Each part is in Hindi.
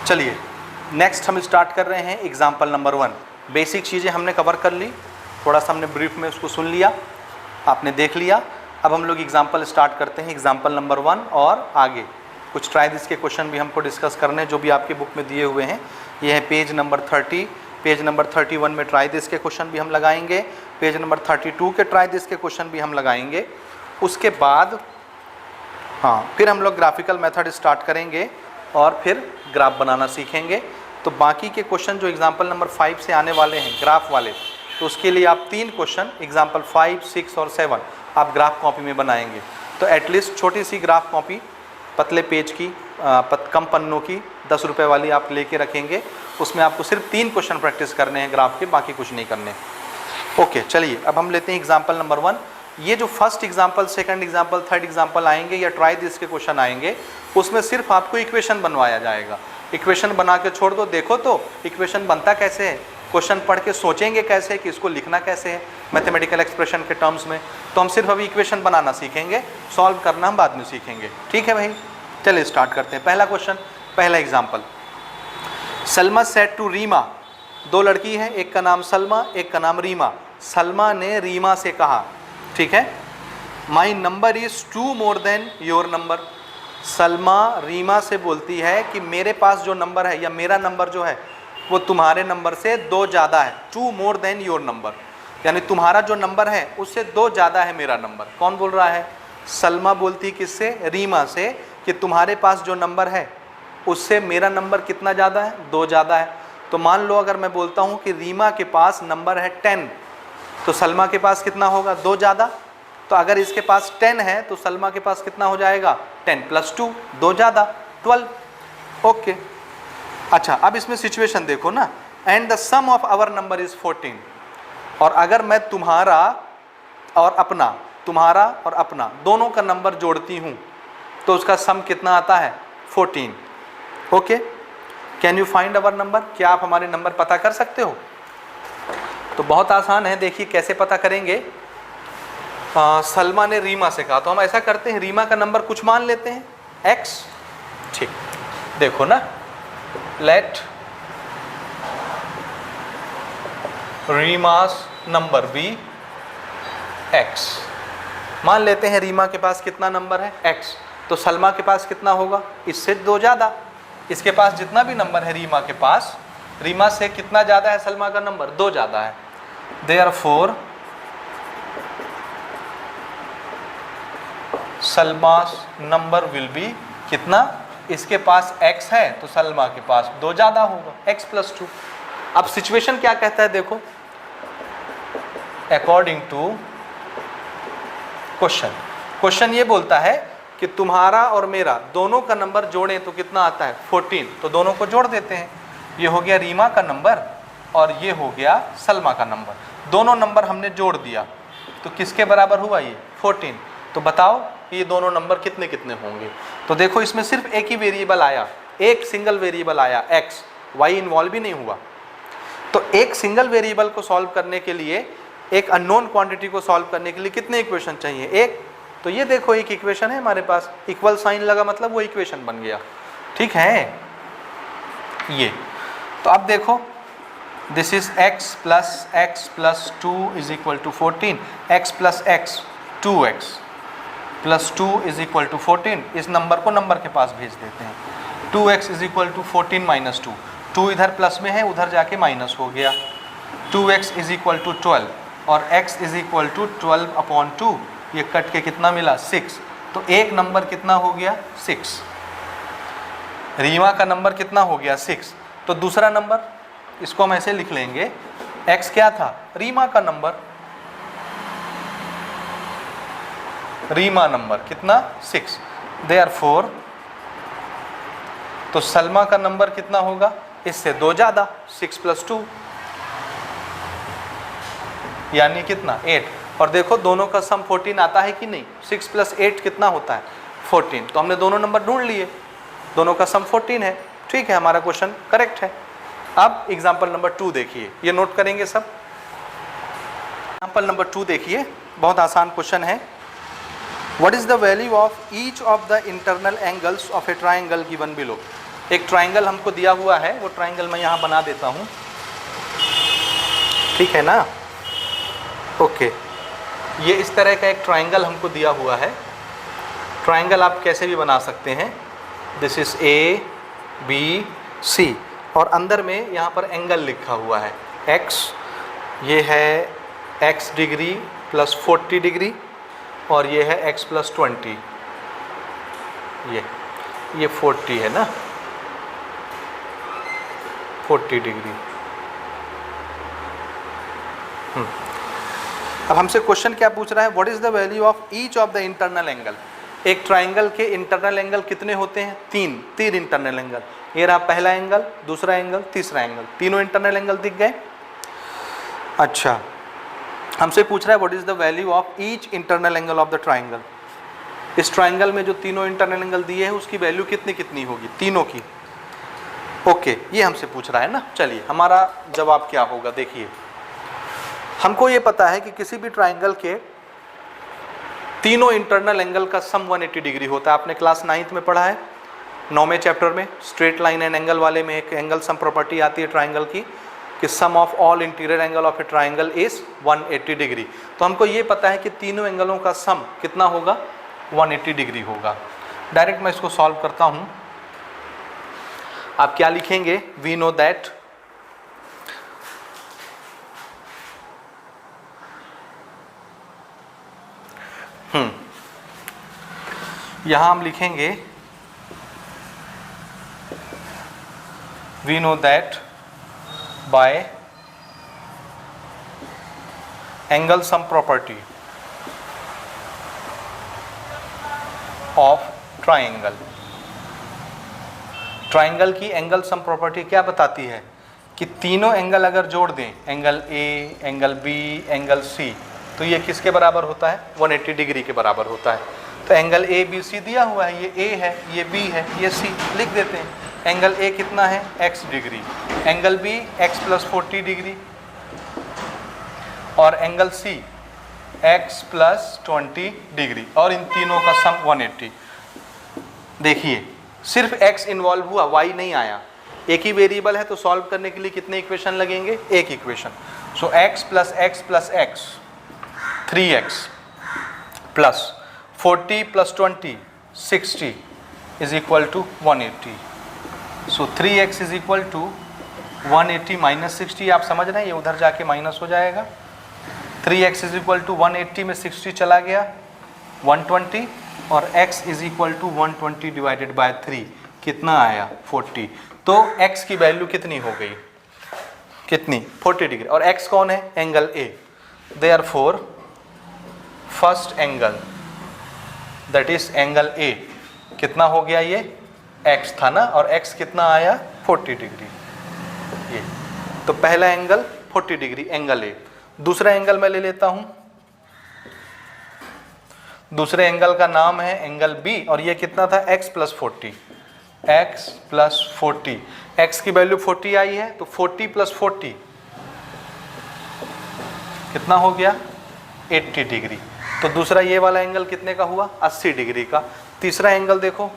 चलिए नेक्स्ट हम स्टार्ट कर रहे हैं एग्जाम्पल नंबर 1। बेसिक चीज़ें हमने कवर कर ली, थोड़ा सा हमने ब्रीफ में उसको सुन लिया, आपने देख लिया। अब हम लोग एग्जाम्पल स्टार्ट करते हैं एग्जाम्पल नंबर 1 और आगे कुछ ट्राई दिस के क्वेश्चन भी हमको डिस्कस करने जो भी आपके बुक में दिए हुए हैं। ये है पेज नंबर 30, पेज नंबर 31 में ट्राई दिस के क्वेश्चन भी हम लगाएंगे, पेज नंबर 32 के ट्राई दिस के क्वेश्चन भी हम लगाएंगे। उसके बाद फिर हम लोग ग्राफिकल मेथड स्टार्ट करेंगे और फिर ग्राफ बनाना सीखेंगे। तो बाकी के क्वेश्चन जो एग्जाम्पल नंबर 5 से आने वाले हैं ग्राफ वाले, तो उसके लिए आप 3 क्वेश्चन एग्जाम्पल 5, 6 और 7 आप ग्राफ कॉपी में बनाएंगे। तो एटलीस्ट छोटी सी ग्राफ कॉपी पतले पेज की कम पन्नों की 10 रुपये वाली आप लेके रखेंगे। उसमें आपको सिर्फ 3 क्वेश्चन प्रैक्टिस करने हैं ग्राफ के, बाकी कुछ नहीं करने। ओके चलिए अब हम लेते हैं एग्जाम्पल नंबर 1। ये जो first example, second example, third example आएंगे या ट्राई दिस के क्वेश्चन आएंगे, उसमें सिर्फ आपको इक्वेशन बनवाया जाएगा। इक्वेशन बना के छोड़ दो, देखो तो इक्वेशन बनता कैसे है, क्वेश्चन पढ़ के सोचेंगे कैसे कि इसको लिखना कैसे है मैथमेटिकल एक्सप्रेशन के टर्म्स में। तो हम सिर्फ अभी इक्वेशन बनाना सीखेंगे, सॉल्व करना हम बाद में सीखेंगे। ठीक है भाई, चलिए स्टार्ट करते हैं। पहला क्वेश्चन, पहला example. Salma said to Reema, 2 लड़की हैं, एक का नाम सलमा, एक का नाम रीमा। सलमा ने रीमा से कहा, ठीक है, my number is 2 more than your number. Salma Reema से बोलती है कि मेरे पास जो नंबर है या मेरा नंबर जो है वो तुम्हारे नंबर से 2 ज़्यादा है। 2 मोर देन योर नंबर, यानी तुम्हारा जो नंबर है उससे 2 ज़्यादा है मेरा नंबर। कौन बोल रहा है? सलमा बोलती किससे? रीमा से, कि तुम्हारे पास जो नंबर है उससे मेरा नंबर कितना ज़्यादा है? 2 ज़्यादा है। तो मान लो अगर मैं बोलता हूँ कि रीमा के पास नंबर है 10, तो सलमा के पास कितना होगा? 2 ज़्यादा। तो अगर इसके पास 10 है तो सलमा के पास कितना हो जाएगा? 10 + 2, 2 ज़्यादा, 12। ओके, अच्छा अब इसमें सिचुएशन देखो ना, and the sum of our number is 14। और अगर मैं तुम्हारा और अपना दोनों का नंबर जोड़ती हूँ तो उसका सम कितना आता है? 14। Okay, can you find our number? क्या आप हमारे नंबर पता कर सकते हो? तो बहुत आसान है, देखिए कैसे पता करेंगे। सलमा ने रीमा से कहा, तो हम ऐसा करते हैं, रीमा का नंबर कुछ मान लेते हैं, x। ठीक, देखो ना, लेट रीमास नंबर बी x। मान लेते हैं रीमा के पास कितना नंबर है? x। तो सलमा के पास कितना होगा? इससे 2 ज़्यादा। इसके पास जितना भी नंबर है रीमा के पास, रीमा से कितना ज़्यादा है सलमा का नंबर? 2 ज़्यादा है। देयरफॉर सलमास नंबर विल बी कितना? इसके पास x है तो सलमा के पास 2 ज़्यादा होगा, x + 2। अब सिचुएशन क्या कहता है देखो, अकॉर्डिंग टू क्वेश्चन ये बोलता है कि तुम्हारा और मेरा दोनों का नंबर जोड़ें तो कितना आता है? 14। तो दोनों को जोड़ देते हैं, ये हो गया रीमा का नंबर और ये हो गया सलमा का नंबर। दोनों नंबर हमने जोड़ दिया तो किसके बराबर हुआ? ये 14। तो बताओ ये दोनों नंबर कितने कितने होंगे? तो देखो इसमें सिर्फ एक ही वेरिएबल आया, एक सिंगल वेरिएबल आया x, y इन्वॉल्व भी नहीं हुआ। तो एक सिंगल वेरिएबल को सॉल्व करने के लिए, एक अननोन क्वांटिटी को सॉल्व करने के लिए कितने इक्वेशन चाहिए? एक। तो ये देखो एक इक्वेशन है हमारे पास, इक्वल साइन लगा मतलब वो इक्वेशन बन गया। ठीक है ये। तो अब देखो, this is x + 2 = 14, x + x 2x + 2 = 14। इस नंबर को नंबर के पास भेज देते हैं। 2x = 14 - 2, 2 इधर प्लस में है, उधर जाके माइनस हो गया। 2x = 12 और x = 12/2, ये कट के कितना मिला? 6। तो एक नंबर कितना हो गया? 6। रीमा का नंबर कितना हो गया? 6। तो दूसरा नंबर, इसको हम ऐसे लिख लेंगे, x क्या था? रीमा का नंबर, रीमा नंबर कितना? 6। देयरफॉर तो सलमा का नंबर कितना होगा? इससे 2 ज़्यादा, 6 + 2 यानी कितना? 8। और देखो दोनों का सम 14 आता है कि नहीं? 6 + 8 कितना होता है? 14। तो हमने दोनों नंबर ढूंढ लिए, दोनों का सम 14 है। ठीक है, हमारा क्वेश्चन करेक्ट है। अब एग्जाम्पल नंबर 2 देखिए, ये नोट करेंगे सब। एग्जाम्पल नंबर 2 देखिए, बहुत आसान क्वेश्चन है। What is the value of each of the internal angles of a triangle given below? एक ट्राइंगल हमको दिया हुआ है, वो ट्राइंगल मैं यहाँ बना देता हूँ, ठीक है ना। ओके, ये इस तरह का एक ट्राइंगल हमको दिया हुआ है। ट्राइंगल आप कैसे भी बना सकते हैं। This is A B C, और अंदर में यहाँ पर एंगल लिखा हुआ है x, ये है x डिग्री प्लस 40 डिग्री, और ये है x प्लस 20, ये 40 है ना, 40 डिग्री। अब हमसे क्वेश्चन क्या पूछ रहा है, what is the value of each of the internal angle. एक ट्राइंगल के इंटरनल एंगल कितने होते हैं, तीन इंटरनल एंगल। ये रहा पहला एंगल, दूसरा एंगल, तीसरा एंगल, तीनों इंटरनल एंगल दिख गए। अच्छा, हमसे पूछ रहा है what is the value of each internal angle of the triangle. इस ट्राइंगल में जो तीनों इंटरनल एंगल दिए हैं उसकी वैल्यू कितनी होगी, तीनों की। ओके, ये हमसे पूछ रहा है ना। चलिए हमारा जवाब क्या होगा, देखिए हमको ये पता है कि किसी भी ट्राइंगल के तीनों इंटरनल एंगल का सम 180 डिग्री होता है। आपने क्लास 9th में पढ़ा है, 9वें चैप्टर में स्ट्रेट लाइन एंड एंगल वाले में एक एंगल सम प्रॉपर्टी आती है ट्राइंगल की, कि sum of all interior angle of a triangle is 180 degree. तो हमको ये पता है कि तीनों एंगलों का सम कितना होगा, 180 डिग्री होगा। डायरेक्ट मैं इसको सॉल्व करता हूँ। आप क्या लिखेंगे, वी नो दैट यहां हम लिखेंगे we know that by angle sum property of triangle. Triangle की एंगल सम प्रॉपर्टी क्या बताती है कि तीनों एंगल अगर जोड़ दें, angle A, angle B, angle C, तो ये किसके बराबर होता है, 180 डिग्री के बराबर होता है। तो एंगल ए बी सी दिया हुआ है, ये ए है, ये बी है, ये सी, लिख देते हैं। एंगल ए कितना है, x degree, angle B x plus 40 degree, और angle C x plus 20 degree, और इन तीनों का सम 180। देखिए सिर्फ x इन्वॉल्व हुआ, y नहीं आया। एक ही वेरिएबल है तो सॉल्व करने के लिए कितने इक्वेशन लगेंगे, एक equation. So x plus x plus x 3x plus 40 plus 20 60 is equal to 180। So 3x is equal to 180 minus 60। आप समझ रहे हैं, ये उधर जाके माइनस हो जाएगा। 3x इज इक्वल टू 180 में 60 चला गया 120, और x is equal to 120 divided by 3 कितना आया 40। तो x की वैल्यू कितनी हो गई, कितनी, 40 डिग्री। और x कौन है, angle a। Therefore first angle that is angle a कितना हो गया, ये x था ना, और x कितना आया 40 डिग्री। ये तो पहला एंगल 40 डिग्री एंगल a। दूसरा एंगल मैं ले लेता हूं, दूसरे एंगल का नाम है एंगल b, और ये कितना था x plus 40, x plus 40, x की वैल्यू 40 आई है, तो 40 प्लस 40 कितना हो गया 80 डिग्री। तो दूसरा ये वाला एंगल कितने का हुआ, 80 डिग्री का। तीसरा एंगल देखो,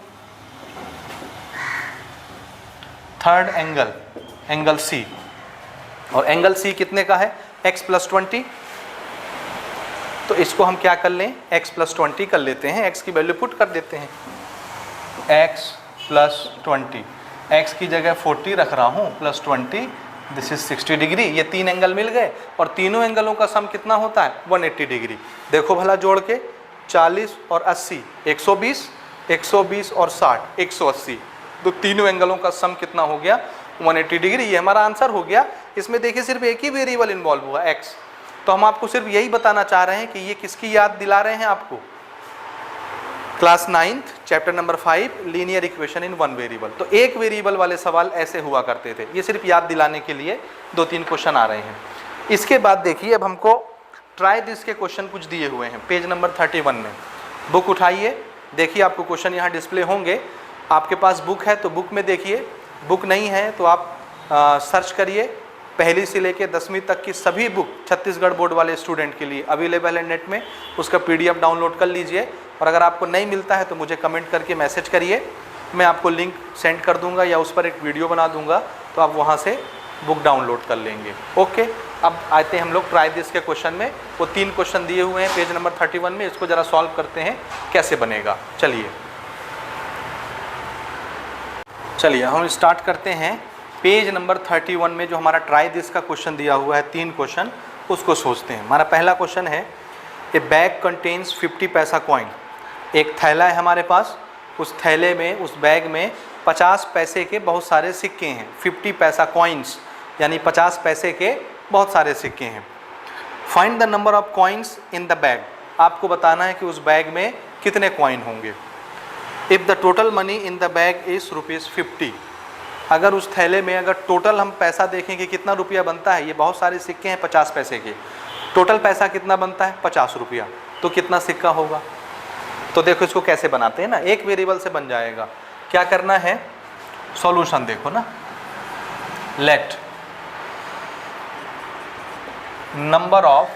थर्ड एंगल, एंगल C, और एंगल C कितने का है, x प्लस 20। तो इसको हम क्या कर लें, x प्लस 20 कर लेते हैं, x की वैल्यू पुट कर देते हैं, x प्लस 20, x की जगह 40 रख रहा हूँ, प्लस 20, दिस इज 60 डिग्री। ये तीन एंगल मिल गए, और तीनों एंगलों का सम कितना होता है 180 डिग्री। देखो भला जोड़ के 40 और 80 120, 120 और 60 180, तो तीनों एंगलों का सम कितना हो गया 180 डिग्री। ये हमारा आंसर हो गया। इसमें देखिए सिर्फ एक ही वेरिएबल इन्वॉल्व हुआ x। तो हम आपको सिर्फ यही बताना चाह रहे हैं कि ये किसकी याद दिला रहे हैं आपको, class 9th chapter number 5 linear equation in one variable. तो एक वेरिएबल वाले सवाल ऐसे हुआ करते थे, ये सिर्फ याद दिलाने के लिए 2-3 क्वेश्चन आ रहे हैं। इसके बाद देखिए, अब हमको ट्राई दिस के क्वेश्चन कुछ दिए हुए हैं पेज नंबर 31 में। बुक उठाइए, देखिए आपको क्वेश्चन यहाँ डिस्प्ले होंगे। आपके पास बुक है तो बुक में देखिए, बुक नहीं है तो आप सर्च करिए। पहली से लेकर 10वीं तक की सभी बुक छत्तीसगढ़ बोर्ड वाले स्टूडेंट के लिए अवेलेबल है नेट में, उसका PDF डाउनलोड कर लीजिए। और अगर आपको नहीं मिलता है तो मुझे कमेंट करके मैसेज करिए, मैं आपको लिंक सेंड कर दूंगा या उस पर एक वीडियो बना दूंगा, तो आप वहाँ से बुक डाउनलोड कर लेंगे। ओके, अब आते हैं हम लोग ट्राई दिस के क्वेश्चन में। वो 3 क्वेश्चन दिए हुए हैं पेज नंबर 31 में, इसको ज़रा सॉल्व करते हैं कैसे बनेगा। चलिए हम स्टार्ट करते हैं। पेज नंबर 31 में जो हमारा ट्राई दिस का क्वेश्चन दिया हुआ है 3 क्वेश्चन, उसको सोचते हैं। हमारा पहला क्वेश्चन है, ए बैग कंटेन्स 50 पैसा कॉइन। एक थैला है हमारे पास, उस थैले में, उस बैग में 50 पैसे के बहुत सारे सिक्के हैं। 50 पैसा कॉइन्स यानी 50 पैसे के बहुत सारे सिक्के हैं। Find the number of coins in the bag. आपको बताना है कि उस बैग में कितने कॉइन होंगे। If the total money in the bag is ₹50, अगर उस थैले में अगर टोटल हम पैसा देखें कि कितना रुपया बनता है, ये बहुत सारे सिक्के हैं 50 पैसे के, टोटल पैसा कितना बनता है 50 रुपया, तो कितना सिक्का होगा। तो देखो इसको कैसे बनाते हैं ना, एक वेरिएबल से बन जाएगा। क्या करना है, सॉल्यूशन देखो ना, लेट नंबर ऑफ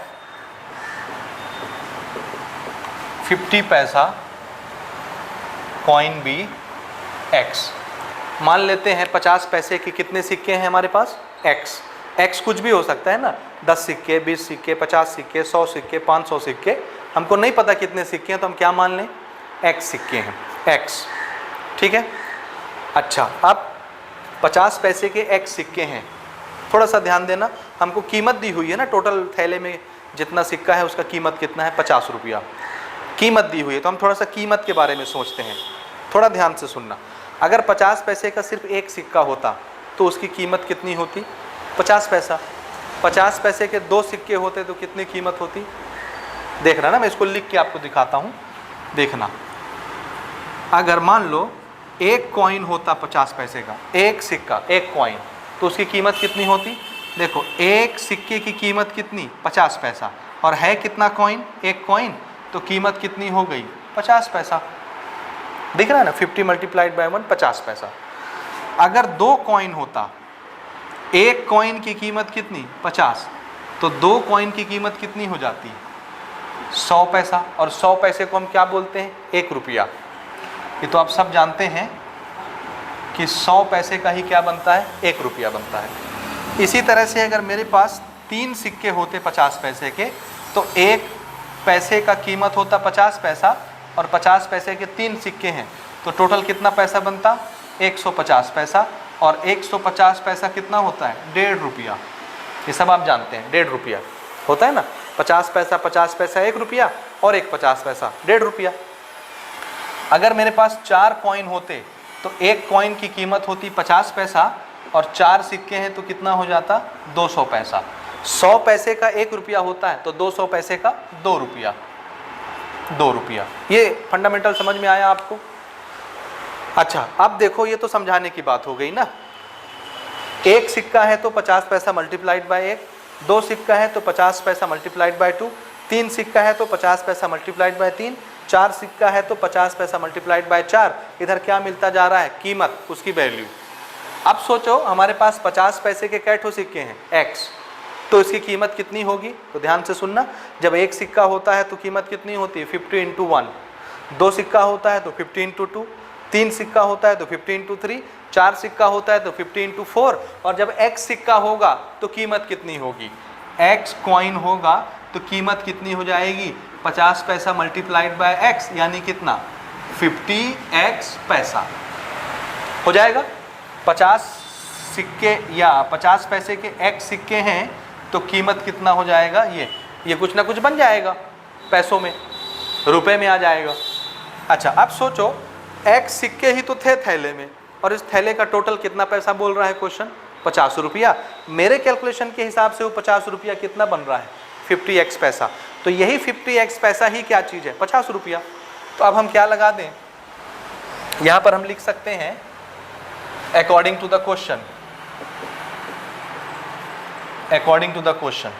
50 पैसा कॉइन बी x। मान लेते हैं 50 पैसे के कितने सिक्के हैं हमारे पास, x कुछ भी हो सकता है ना, 10 सिक्के, 20 सिक्के, 50 सिक्के, 100 सिक्के, 500 सिक्के, हमको नहीं पता कितने सिक्के हैं, तो हम क्या मान लें, x सिक्के हैं, x। ठीक है। अच्छा, अब 50 पैसे के x सिक्के हैं। थोड़ा सा ध्यान देना, हमको कीमत दी हुई है ना, टोटल थैले में जितना सिक्का है उसका कीमत कितना है, 50 रुपया कीमत दी हुई है। तो हम थोड़ा सा कीमत के बारे में सोचते हैं, थोड़ा ध्यान से सुनना। अगर 50 पैसे का सिर्फ एक सिक्का होता तो उसकी कीमत कितनी होती, 50 पैसा। 50 पैसे के 2 सिक्के होते तो कितनी कीमत होती, देख रहा ना, मैं इसको लिख के आपको दिखाता हूँ, देखना। अगर मान लो एक कॉइन होता 50 पैसे का, एक सिक्का, एक कॉइन, तो उसकी कीमत कितनी होती। देखो एक सिक्के की कीमत कितनी, 50 पैसा, और है कितना कॉइन, एक कॉइन, तो कीमत कितनी हो गई, 50 पैसा। दिख रहा है ना, 50 मल्टीप्लाइड बाय 1, 50 पैसा। अगर 2 कॉइन होता, एक कॉइन की कीमत कितनी, 50, तो 2 कॉइन की कीमत कितनी हो जाती, 100 पैसा। और 100 पैसे को हम क्या बोलते हैं, 1 रुपया। ये तो आप सब जानते हैं कि 100 पैसे का ही क्या बनता है, 1 रुपया बनता है। इसी तरह से अगर मेरे पास 3 सिक्के होते 50 पैसे के, तो 1 पैसे का कीमत होता 50 पैसा, और 50 पैसे के 3 सिक्के हैं, तो टोटल कितना पैसा बनता, 150 पैसा। और 150 पैसा कितना होता है, 1.5 रुपया। ये सब आप जानते हैं, 1.5 रुपया होता है ना, 50 पैसा 1 रुपया, और 1 50 पैसा 1.5 रुपया। अगर मेरे पास 4 कॉइन होते, तो एक कॉइन की कीमत होती 50 पैसा, और 4 सिक्के हैं तो कितना हो जाता, 200 पैसा। 100 पैसे का 1 रुपया होता है, तो 200 पैसे का 2 रुपया, 2 रुपया। ये फंडामेंटल समझ में आया आपको। अच्छा, अब देखो, ये तो समझाने की बात हो गई ना। एक सिक्का है तो 50 पैसा मल्टीप्लाइड बाय 1, 2 सिक्का है तो 50 पैसा मल्टीप्लाइड बाय 2, 3 सिक्का है तो 50 पैसा मल्टीप्लाइड बाय 3, 4 सिक्का है तो 50 पैसा मल्टीप्लाइड बाय 4। इधर क्या मिलता जा रहा है, कीमत, उसकी वैल्यू। अब सोचो हमारे पास 50 पैसे के कैठो सिक्के हैं, x, तो इसकी कीमत कितनी होगी। तो ध्यान से सुनना, जब एक सिक्का होता है तो कीमत कितनी होती है, 50 × 1। 2 सिक्का होता है तो 50 × 2, 3 सिक्का होता है तो 50 × 3, 4 सिक्का होता है तो 50 × 4। और जब x सिक्का होगा तो कीमत कितनी होगी, x कॉइन होगा तो कीमत कितनी हो जाएगी, 50 पैसा मल्टीप्लाइड बाय x, यानी कितना, 50x पैसा हो जाएगा। 50 सिक्के या 50 पैसे के x सिक्के हैं तो कीमत कितना हो जाएगा, ये कुछ ना कुछ बन जाएगा, पैसों में, रुपए में आ जाएगा। अच्छा, अब सोचो x सिक्के ही तो थे थैले में, और इस थैले का टोटल कितना पैसा बोल रहा है क्वेश्चन, 50 रुपया। मेरे कैलकुलेशन के हिसाब से वो 50 रुपया कितना बन रहा है, 50x पैसा। तो यही 50x पैसा ही क्या चीज़ है, 50 रुपया। तो अब हम क्या लगा दें, यहाँ पर हम लिख सकते हैं according to the question, according to the question.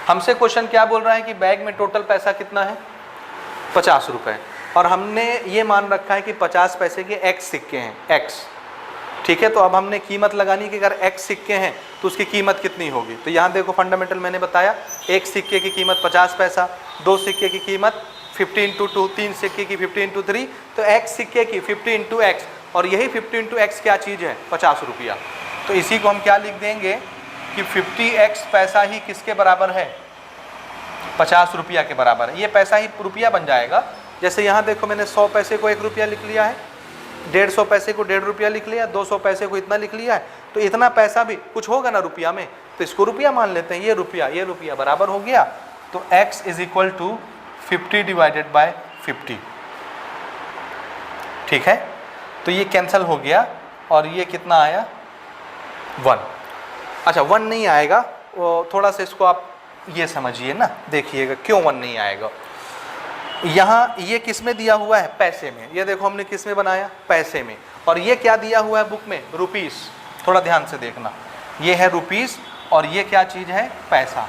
हमसे क्वेश्चन क्या बोल रहा है कि बैग में टोटल पैसा कितना है, 50 रुपये, और हमने ये मान रखा है कि 50 पैसे के x सिक्के हैं, x। ठीक है, तो अब हमने कीमत लगानी कि अगर x सिक्के हैं तो उसकी कीमत कितनी होगी। तो यहाँ देखो फंडामेंटल मैंने बताया, एक सिक्के की कीमत 50 पैसा, 2 सिक्के की कीमत 50 × 2, 3 सिक्के की 50 × 3, तो x सिक्के की 50 × x, और यही 50 इंटू एक्स क्या चीज़ है, 50 रुपया। तो इसी को हम क्या लिख देंगे कि 50x पैसा ही किसके बराबर है, 50 रुपया के बराबर है। ये पैसा ही रुपया बन जाएगा। जैसे यहाँ देखो मैंने 100 पैसे को 1 रुपया लिख लिया है, 150 पैसे को 1.5 रुपया लिख लिया, 200 पैसे को इतना लिख लिया है। तो इतना पैसा भी कुछ होगा ना रुपया में, तो इसको रुपया मान लेते हैं। ये रुपया बराबर हो गया। तो x is equal to 50 divided by 50। ठीक है, तो ये कैंसिल हो गया और ये कितना आया, 1। अच्छा 1 नहीं आएगा, वो थोड़ा सा इसको आप ये समझिए ना, देखिएगा क्यों 1 नहीं आएगा। यहाँ ये किस में दिया हुआ है, पैसे में। ये देखो हमने किस में बनाया, पैसे में। और ये क्या दिया हुआ है बुक में, रुपीस। थोड़ा ध्यान से देखना, ये है रुपीस और ये क्या चीज़ है, पैसा।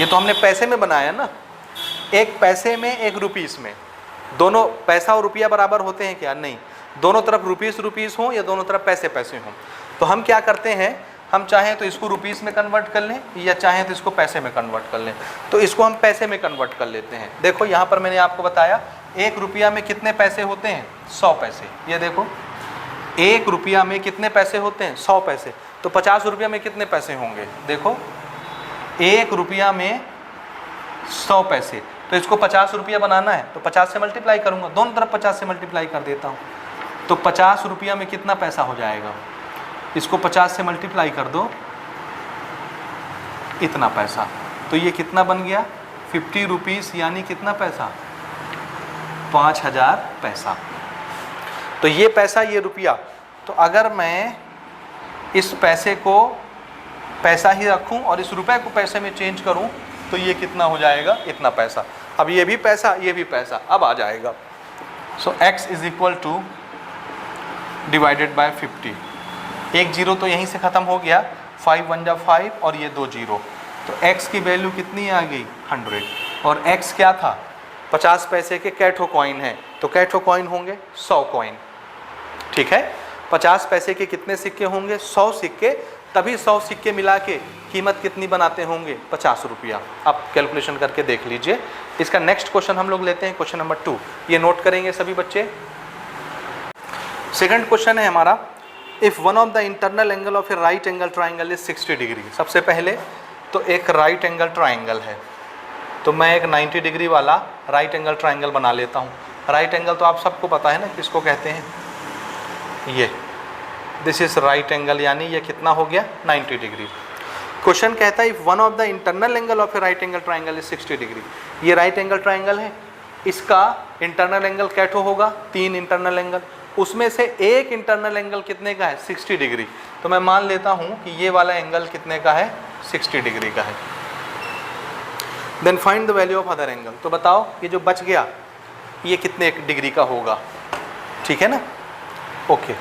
ये तो हमने पैसे में बनाया ना, एक पैसे में एक रुपीस में। दोनों पैसा और रुपया बराबर होते हैं क्या, नहीं। दोनों तरफ रुपीस हो या दोनों तरफ पैसे हों। तो हम क्या करते हैं, हम चाहें तो इसको रुपीस में कन्वर्ट कर लें या चाहें तो इसको पैसे में कन्वर्ट कर लें। तो इसको हम पैसे में कन्वर्ट कर लेते हैं। देखो यहाँ पर मैंने आपको बताया 1 रुपया में कितने पैसे होते हैं, 100 पैसे। ये देखो 1 रुपया में कितने पैसे होते हैं, 100 पैसे। तो 50 रुपया में कितने पैसे होंगे, देखो 1 रुपया में 100 पैसे। तो इसको 50 रुपया बनाना है तो 50 से मल्टीप्लाई करूँगा, दोनों तरफ 50 से मल्टीप्लाई कर देता हूँ। तो 50 रुपया में कितना पैसा हो जाएगा, इसको 50 से मल्टीप्लाई कर दो, इतना पैसा। तो ये कितना बन गया, 50 रुपीस, यानी कितना पैसा, 5000 पैसा। तो ये पैसा, ये रुपया। तो अगर मैं इस पैसे को पैसा ही रखूं और इस रुपए को पैसे में चेंज करूं तो ये कितना हो जाएगा, इतना पैसा। अब ये भी पैसा, ये भी पैसा अब आ जाएगा। सो x is equal two divided by 50। एक जीरो तो यहीं से ख़त्म हो गया, 5 1 जा 5 और ये 2 जीरो। तो x की वैल्यू कितनी आ गई, 100। और x क्या था, 50 पैसे के कैठो कॉइन है, तो कैठो कॉइन होंगे 100 कॉइन। ठीक है, 50 पैसे के कितने सिक्के होंगे, 100 सिक्के। तभी 100 सिक्के मिला के कीमत कितनी बनाते होंगे, 50 रुपया। आप कैलकुलेशन करके देख लीजिए। इसका नेक्स्ट क्वेश्चन हम लोग लेते हैं, क्वेश्चन नंबर 2। ये नोट करेंगे सभी बच्चे। सेकंड क्वेश्चन है हमारा, if one of the internal angle of A right angle triangle is 60 degree. सबसे पहले तो एक राइट एंगल ट्राइंगल है, तो मैं एक 90 डिग्री वाला राइट एंगल ट्राइंगल बना लेता हूँ। राइट एंगल तो आप सबको पता है ना किसको कहते हैं, ये दिस इज राइट एंगल, यानी ये कितना हो गया, 90 डिग्री। क्वेश्चन कहता है if one of the internal angle of A right angle triangle is 60 degree. ये राइट एंगल ट्राइंगल है, इसका इंटरनल एंगल कैठो होगा, 3 इंटरनल एंगल। उसमें से एक इंटरनल एंगल कितने का है, 60 डिग्री। तो मैं मान लेता हूँ कि ये वाला एंगल कितने का है, 60 डिग्री का है। Then find the value of other angle. तो बताओ ये जो बच गया ये कितने डिग्री का होगा, ठीक है ना। ओके,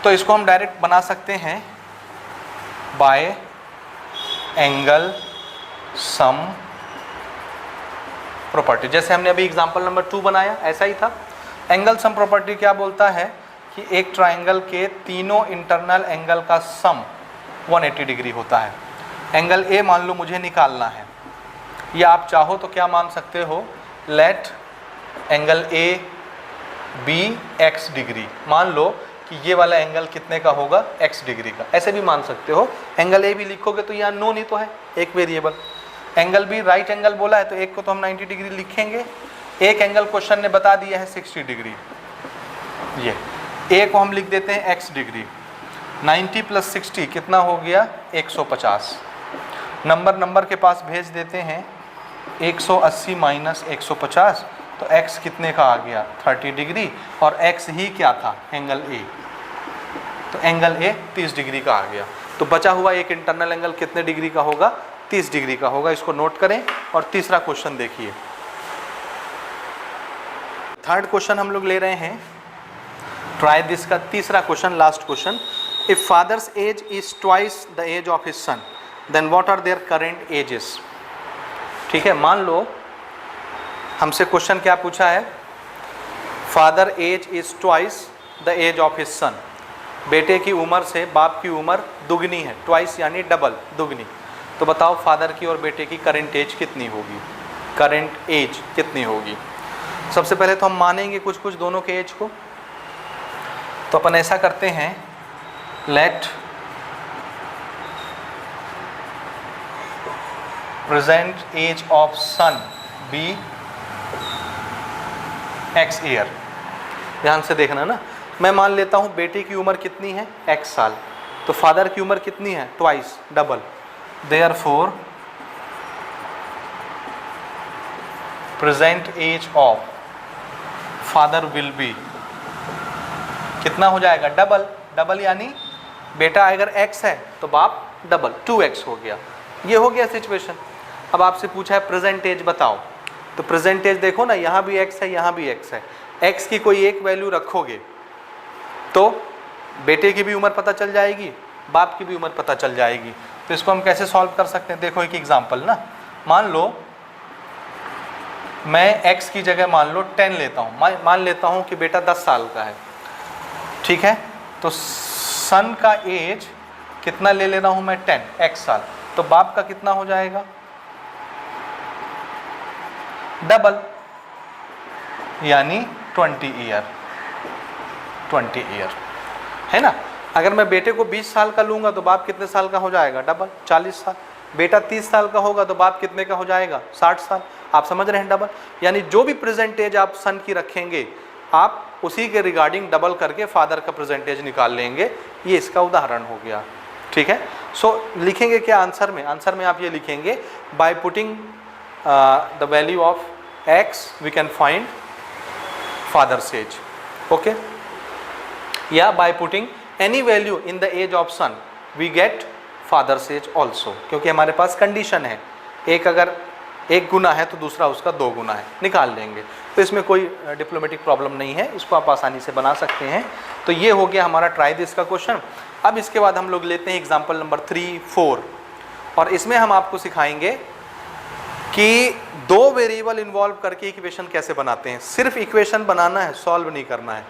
तो इसको हम डायरेक्ट बना सकते हैं बाय एंगल सम प्रॉपर्टी। जैसे हमने अभी एग्जांपल नंबर 2 बनाया, ऐसा ही था। एंगल सम प्रॉपर्टी क्या बोलता है कि एक ट्राइंगल के तीनों इंटरनल एंगल का सम 180 डिग्री होता है। एंगल ए मान लो मुझे निकालना है, या आप चाहो तो क्या मान सकते हो, let angle A be x degree. मान लो कि ये वाला एंगल कितने का होगा, x डिग्री का। ऐसे भी मान सकते हो। एंगल ए भी लिखोगे तो यहाँ नोन ही तो है, एक variable. Angle B right angle बोला है तो एक को तो हम 90 डिग्री लिखेंगे। एक एंगल क्वेश्चन ने बता दिया है 60 डिग्री, ये ए को हम लिख देते हैं x डिग्री। 90 + 60 कितना हो गया, 150। नंबर के पास भेज देते हैं, 180 - 150, तो x कितने का आ गया, 30 डिग्री। और x ही क्या था, एंगल ए। तो एंगल ए 30 डिग्री का आ गया। तो बचा हुआ एक इंटरनल एंगल कितने डिग्री का होगा, 30 डिग्री का होगा। इसको नोट करें। और तीसरा क्वेश्चन देखिए, थर्ड क्वेश्चन हम लोग ले रहे हैं, ट्राई दिस का तीसरा question, last question. If father's age is twice the age of his son, then what are their current ages. ठीक है, मान लो हमसे क्वेश्चन क्या पूछा है, father age is twice the age of his son. बेटे की उम्र से बाप की उम्र दुगनी है, ट्वाइस यानी डबल, दुगनी। तो बताओ फादर की और बेटे की करेंट एज कितनी होगी, करेंट एज कितनी होगी। सबसे पहले तो हम मानेंगे कुछ दोनों के एज को। तो अपन ऐसा करते हैं, let present age of son be x year. ध्यान से देखना ना, मैं मान लेता हूं बेटे की उम्र कितनी है x साल, तो फादर की उम्र कितनी है twice, double. Therefore present age of father will be कितना हो जाएगा, डबल। डबल यानी बेटा अगर x है तो बाप डबल, 2x हो गया। ये हो गया सिचुएशन। अब आपसे पूछा है प्रेजेंट एज बताओ, तो प्रेजेंट एज देखो ना, यहाँ भी x है, यहाँ भी x है। x की कोई एक वैल्यू रखोगे तो बेटे की भी उम्र पता चल जाएगी, बाप की भी उम्र पता चल जाएगी। तो इसको हम कैसे सॉल्व कर सकते हैं, देखो एक एग्जांपल ना, मान लो मैं x की जगह मान लो 10 लेता हूँ, मान लेता हूँ कि बेटा 10 साल का है, ठीक है। तो सन का एज कितना ले ले रहा हूँ मैं, 10 x साल, तो बाप का कितना हो जाएगा, डबल, यानी 20 ईयर, 20 ईयर, है ना। अगर मैं बेटे को 20 साल का लूंगा तो बाप कितने साल का हो जाएगा, डबल, 40 साल। बेटा 30 साल का होगा तो बाप कितने का हो जाएगा, 60 साल। आप समझ रहे हैं, डबल। यानी जो भी प्रेजेंटेज आप सन की रखेंगे, आप उसी के रिगार्डिंग डबल करके फादर का प्रेजेंटेज निकाल लेंगे। ये इसका उदाहरण हो गया, ठीक है। सो लिखेंगे क्या आंसर में, आंसर में आप ये लिखेंगे, bye putting the value of x we can find father's age, okay, या by putting any value in the age of son we get father's age also, क्योंकि हमारे पास कंडीशन है, एक अगर एक गुना है तो दूसरा उसका 2 गुना है, निकाल लेंगे। तो इसमें कोई डिप्लोमेटिक प्रॉब्लम नहीं है, इसको आप आसानी से बना सकते हैं। तो ये हो गया हमारा ट्राई दिस का क्वेश्चन। अब इसके बाद हम लोग लेते हैं एग्जाम्पल नंबर 3, 4, और इसमें हम आपको सिखाएंगे कि 2 वेरिएबल इन्वॉल्व करके इक्वेशन कैसे बनाते हैं। सिर्फ इक्वेशन बनाना है, सॉल्व नहीं करना है।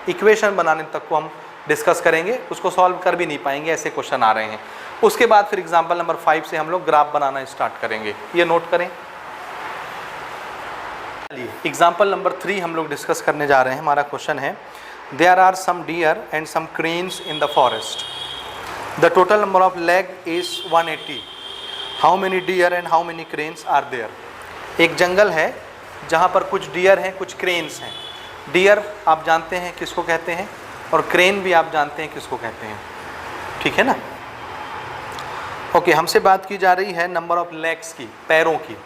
इक्वेशन बनाने तक को हम डिस्कस करेंगे, उसको सॉल्व कर भी नहीं पाएंगे, ऐसे क्वेश्चन आ रहे हैं। उसके बाद फिर एग्जांपल नंबर 5 से हम लोग ग्राफ बनाना स्टार्ट करेंगे, ये नोट करें। एग्जांपल नंबर 3 हम लोग डिस्कस करने जा रहे हैं। हमारा क्वेश्चन है, there are some deer and some cranes in the forest, the total number of leg is 180, how many deer and how many cranes are there. एक जंगल है जहाँ पर कुछ डियर हैं, कुछ क्रेन्स हैं। डियर आप जानते हैं किसको कहते हैं, और क्रेन भी आप जानते हैं किसको कहते हैं, ठीक है ना। ओके, हमसे बात की जा रही है नंबर ऑफ लेग्स की, पैरों की।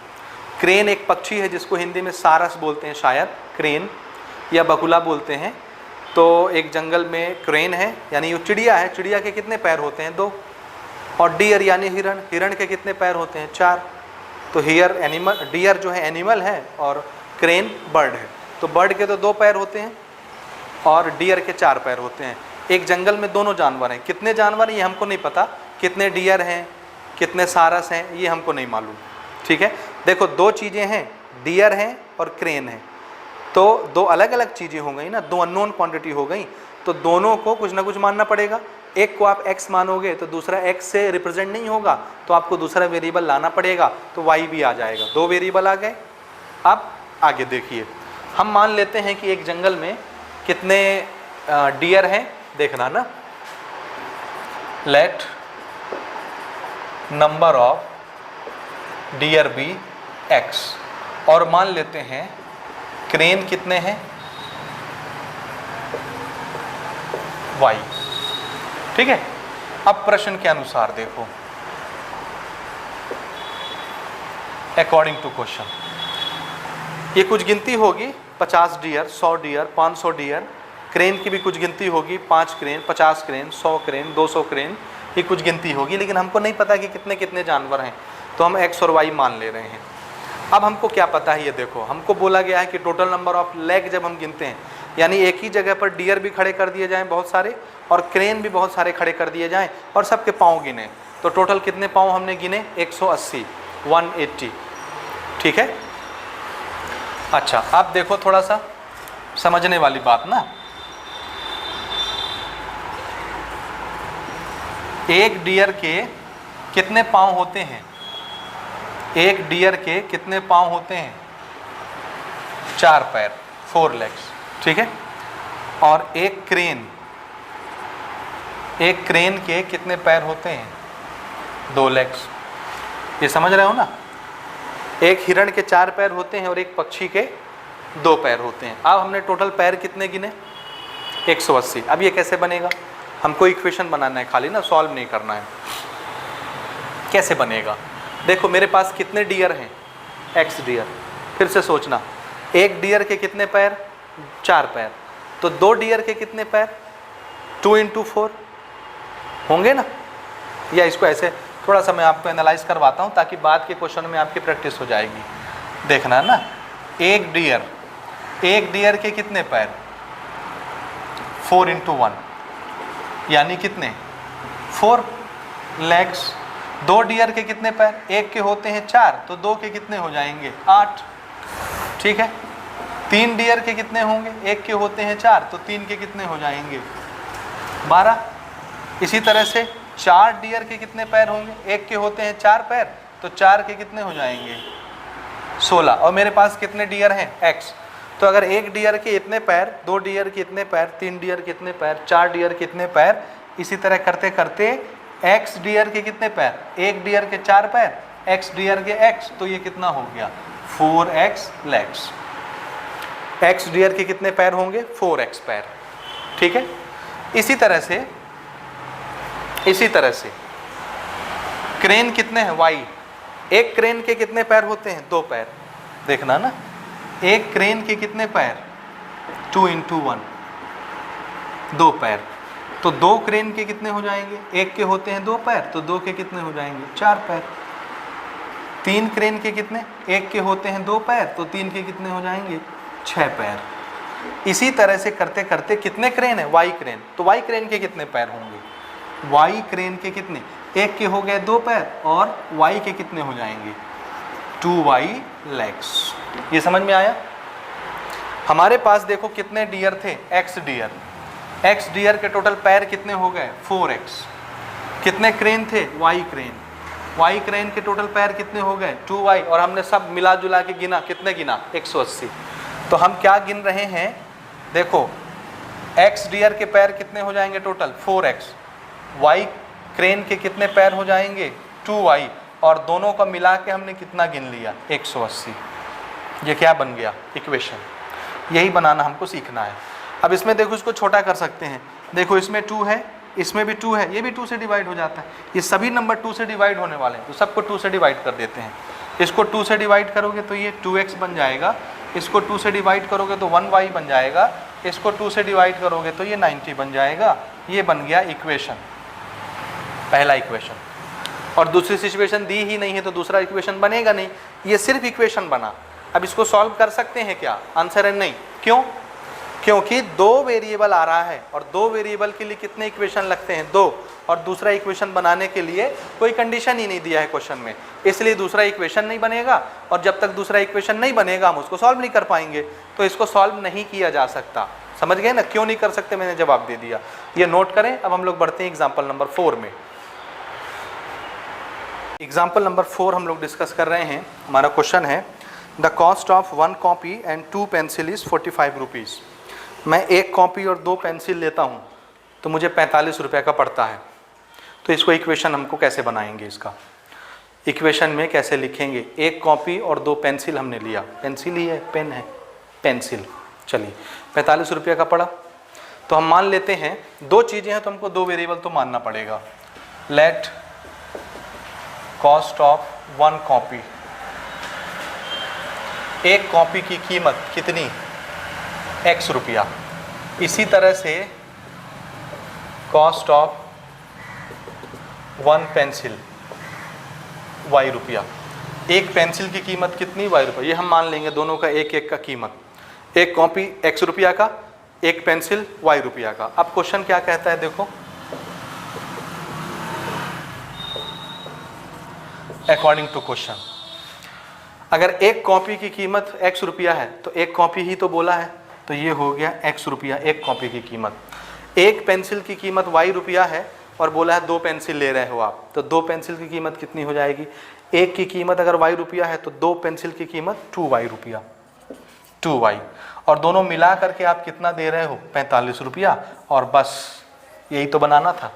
क्रेन एक पक्षी है जिसको हिंदी में सारस बोलते हैं, शायद क्रेन या बकुला बोलते हैं। तो एक जंगल में क्रेन है, यानी वो चिड़िया है, चिड़िया के कितने पैर होते हैं, 2। और डियर यानी हिरण, हिरण के कितने पैर होते हैं, 4। तो हियर एनिमल, डियर जो है एनिमल है और क्रेन बर्ड है। तो बर्ड के तो 2 पैर होते हैं और डियर के 4 पैर होते हैं। एक जंगल में दोनों जानवर हैं, कितने जानवर हैं ये हमको नहीं पता, कितने डियर हैं, कितने सारस हैं, ये हमको नहीं मालूम, ठीक है। देखो 2 चीज़ें हैं, डियर हैं और क्रेन है, तो 2 अलग अलग चीज़ें हो गई ना, 2 अननोन क्वांटिटी हो गई। तो दोनों को कुछ ना कुछ मानना पड़ेगा। एक को आप x मानोगे तो दूसरा x से रिप्रेजेंट नहीं होगा, तो आपको दूसरा वेरिएबल लाना पड़ेगा, तो y भी आ जाएगा। 2 वेरिएबल आ गए। अब आगे देखिए, हम मान लेते हैं कि एक जंगल में कितने डियर हैं, देखना ना, let number of deer be x, और मान लेते हैं क्रेन कितने हैं, y, ठीक है। अब प्रश्न के अनुसार देखो, अकॉर्डिंग टू क्वेश्चन, ये कुछ गिनती होगी, 50 डियर, 100 डियर, 500 डियर। क्रेन की भी कुछ गिनती होगी, 5 क्रेन, 50 क्रेन, 100 क्रेन, 200 क्रेन, ये कुछ गिनती होगी। लेकिन हमको नहीं पता कि कितने कितने जानवर हैं, तो हम x और y मान ले रहे हैं। अब हमको क्या पता है, ये देखो, हमको बोला गया है कि टोटल नंबर ऑफ लेग जब हम गिनते हैं, यानी एक ही जगह पर डियर भी खड़े कर दिए जाएं बहुत सारे, और क्रेन भी बहुत सारे खड़े कर दिए जाएं, और सबके पाँव गिने, तो टोटल कितने पाँव हमने गिने, 180, 180, ठीक है। अच्छा, आप देखो थोड़ा सा समझने वाली बात ना, एक डियर के कितने पाँव होते हैं, एक डियर के कितने पाँव होते हैं, 4 पैर, 4 लेग्स, ठीक है। और एक क्रेन एक क्रेन के कितने पैर होते हैं? 2 लेग्स। ये समझ रहे हो ना? एक हिरण के 4 पैर होते हैं और एक पक्षी के 2 पैर होते हैं। अब हमने टोटल पैर कितने गिने? 180। अब ये कैसे बनेगा? हमको इक्वेशन बनाना है खाली ना, सॉल्व नहीं करना है। कैसे बनेगा? देखो मेरे पास कितने डियर हैं? x deer. फिर से सोचना, एक डियर के कितने पैर? 4 पैर। तो 2 डियर के कितने पैर? 2 × 4 होंगे ना? या इसको ऐसे थोड़ा सा मैं आपको एनालाइज करवाता हूँ ताकि बाद के क्वेश्चन में आपकी प्रैक्टिस हो जाएगी। देखना ना, एक डियर के कितने पैर? 4 × 1 यानी कितने? 4 लेग्स। 2 डियर के कितने पैर? एक के होते हैं 4, तो 2 के कितने हो जाएंगे? 8। ठीक है। 3 डियर के कितने होंगे? एक के होते हैं 4, तो 3 के कितने हो जाएंगे? 12। इसी तरह से 4 डियर के कितने पैर होंगे? एक के होते हैं 4 पैर, तो 4 के कितने हो जाएंगे? 16। और मेरे पास कितने डियर हैं? x। तो अगर एक डियर के इतने पैर, 2 डियर के इतने पैर, 3 डियर के इतने पैर, 4 डियर के इतने पैर, इसी तरह करते करते x डियर के कितने पैर? एक डियर के 4 पैर, x डियर के x, तो ये कितना हो गया? 4x legs. x डियर के कितने पैर होंगे? 4x पैर। ठीक है। इसी तरह से क्रेन कितने हैं? y। एक क्रेन के कितने पैर होते हैं? 2 पैर। देखना ना, एक क्रेन के कितने पैर? 2 × 1 2 पैर। तो 2 क्रेन के कितने हो जाएंगे? एक के होते हैं 2 पैर, तो 2 के कितने हो जाएंगे? 4 पैर। 3 क्रेन के कितने? एक के होते हैं 2 पैर, तो 3 के कितने हो जाएंगे? 6 पैर। इसी तरह से करते करते कितने क्रेन है? y crane. तो y क्रेन के कितने पैर होंगे? y क्रेन के कितने? एक के हो गए 2 पैर और y के कितने हो जाएंगे? 2y legs. ये समझ में आया? हमारे पास देखो कितने डियर थे? x डियर के टोटल पैर कितने हो गए? 4x। कितने क्रेन थे? y क्रेन के टोटल पैर कितने हो गए? 2y। और हमने सब मिला जुला के गिना, कितने गिना? 180। तो हम क्या गिन रहे हैं? देखो x डियर के पैर कितने हो जाएंगे टोटल? 4x। y क्रेन के कितने पैर हो जाएंगे? 2y। और दोनों का मिला के हमने कितना गिन लिया? 180। ये क्या बन गया? इक्वेशन। यही बनाना हमको सीखना है। अब इसमें देखो, इसको छोटा कर सकते हैं। देखो इसमें 2 है, इसमें भी 2 है, ये भी 2 से डिवाइड हो जाता है। ये सभी नंबर 2 से डिवाइड होने वाले हैं, तो सबको 2 से डिवाइड कर देते हैं। इसको 2 से डिवाइड करोगे तो ये 2x बन जाएगा। इसको 2 से डिवाइड करोगे तो 1y बन जाएगा। इसको 2 से डिवाइड करोगे तो ये 90 बन जाएगा। ये बन गया इक्वेशन, पहला इक्वेशन। और दूसरी सिचुएशन दी ही नहीं है तो दूसरा इक्वेशन बनेगा नहीं। ये सिर्फ इक्वेशन बना। अब इसको सॉल्व कर सकते हैं क्या? आंसर है नहीं। क्यों? क्योंकि 2 वेरिएबल आ रहा है और 2 वेरिएबल के लिए कितने इक्वेशन लगते हैं? 2। और दूसरा इक्वेशन बनाने के लिए कोई कंडीशन ही नहीं दिया है क्वेश्चन में, इसलिए दूसरा इक्वेशन नहीं बनेगा। और जब तक दूसरा इक्वेशन नहीं बनेगा हम उसको सॉल्व नहीं कर पाएंगे। तो इसको सॉल्व नहीं किया जा सकता। समझ गए ना? क्यों नहीं कर सकते, मैंने जवाब दे दिया। ये नोट करें। अब हम लोग बढ़ते हैं एग्जाम्पल नंबर 4 में। एग्जाम्पल नंबर 4 हम लोग डिस्कस कर रहे हैं। हमारा क्वेश्चन है, the cost of 1 copy and 2 pencil is 45 rupees. मैं 1 कॉपी और 2 पेंसिल लेता हूँ तो मुझे 45 रुपये का पड़ता है। तो इसको इक्वेशन हमको कैसे बनाएंगे? इसका इक्वेशन में कैसे लिखेंगे? 1 कॉपी और 2 पेंसिल हमने लिया। पेंसिल ही है, पेन है, पेंसिल। चलिए 45 रुपये का पड़ा। तो हम मान लेते हैं 2 चीज़ें हैं तो हमको 2 वेरिएबल तो मानना पड़ेगा। Late cost of 1 copy, 1 copy की कीमत कितनी? x रुपया। इसी तरह से कॉस्ट ऑफ 1 पेंसिल y रुपया। 1 पेंसिल की कीमत कितनी? y रुपया। ये हम मान लेंगे दोनों का 1 का कीमत। 1 कॉपी x रुपया का, 1 पेंसिल y रुपया का। अब क्वेश्चन क्या कहता है? देखो, अकॉर्डिंग टू क्वेश्चन, अगर 1 कॉपी की कीमत x रुपया है तो 1 कॉपी ही तो बोला है, तो ये हो गया x रुपया 1 कॉपी की कीमत। 1 पेंसिल की कीमत y रुपया है और बोला है 2 पेंसिल ले रहे हो आप, तो 2 पेंसिल की कीमत कितनी हो जाएगी? 1 की कीमत अगर y रुपया है तो 2 पेंसिल की कीमत 2y रुपया, 2y। और दोनों मिला करके आप कितना दे रहे हो? 45 रुपया। और बस यही तो बनाना था।